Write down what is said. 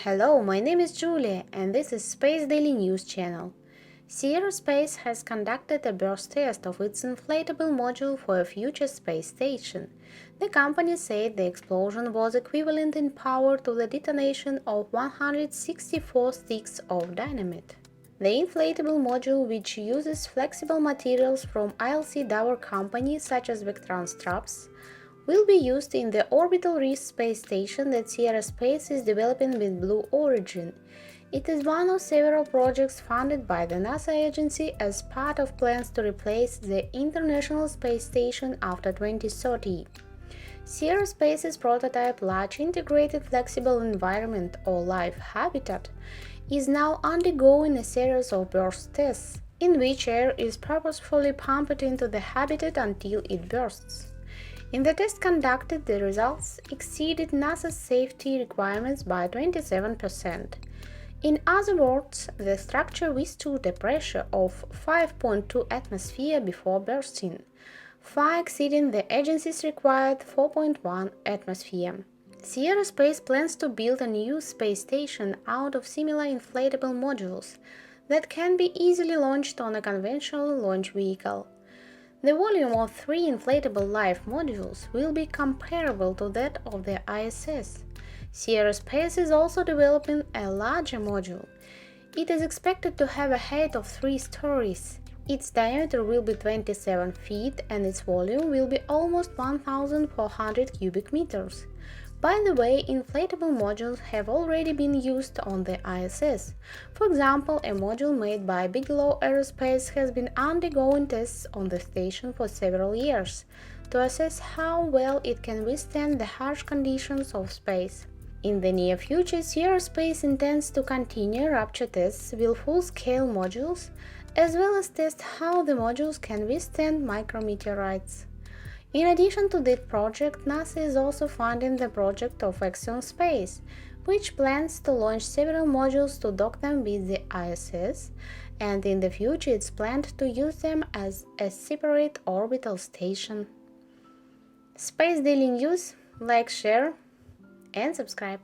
Hello, my name is Julia and this is Space Daily News channel. Sierra Space has conducted a burst test of its inflatable module for a future space station. The company said the explosion was equivalent in power to the detonation of 164 sticks of dynamite. The inflatable module, which uses flexible materials from ILC Dover company such as Vectran straps, will be used in the Orbital Reef space station that Sierra Space is developing with Blue Origin. It is one of several projects funded by the NASA agency as part of plans to replace the International Space Station after 2030. Sierra Space's prototype Large Integrated Flexible Environment or LIFE habitat is now undergoing a series of burst tests, in which air is purposefully pumped into the habitat until it bursts. In the test conducted, the results exceeded NASA's safety requirements by 27%. In other words, the structure withstood a pressure of 5.2 atmosphere before bursting, far exceeding the agency's required 4.1 atmosphere. Sierra Space plans to build a new space station out of similar inflatable modules that can be easily launched on a conventional launch vehicle. The volume of 3 inflatable LIFE modules will be comparable to that of the ISS. Sierra Space is also developing a larger module. It is expected to have a height of 3 stories. Its diameter will be 27 feet and its volume will be almost 1,400 cubic meters. By the way, inflatable modules have already been used on the ISS. For example, a module made by Bigelow Aerospace has been undergoing tests on the station for several years to assess how well it can withstand the harsh conditions of space. In the near future, Sierra Space intends to continue rapture tests with full-scale modules, as well as test how the modules can withstand micrometeorites. In addition to that project, NASA is also funding the project of Axiom Space, which plans to launch several modules to dock them with the ISS, and in the future it's planned to use them as a separate orbital station. Space Daily News, like, share and subscribe.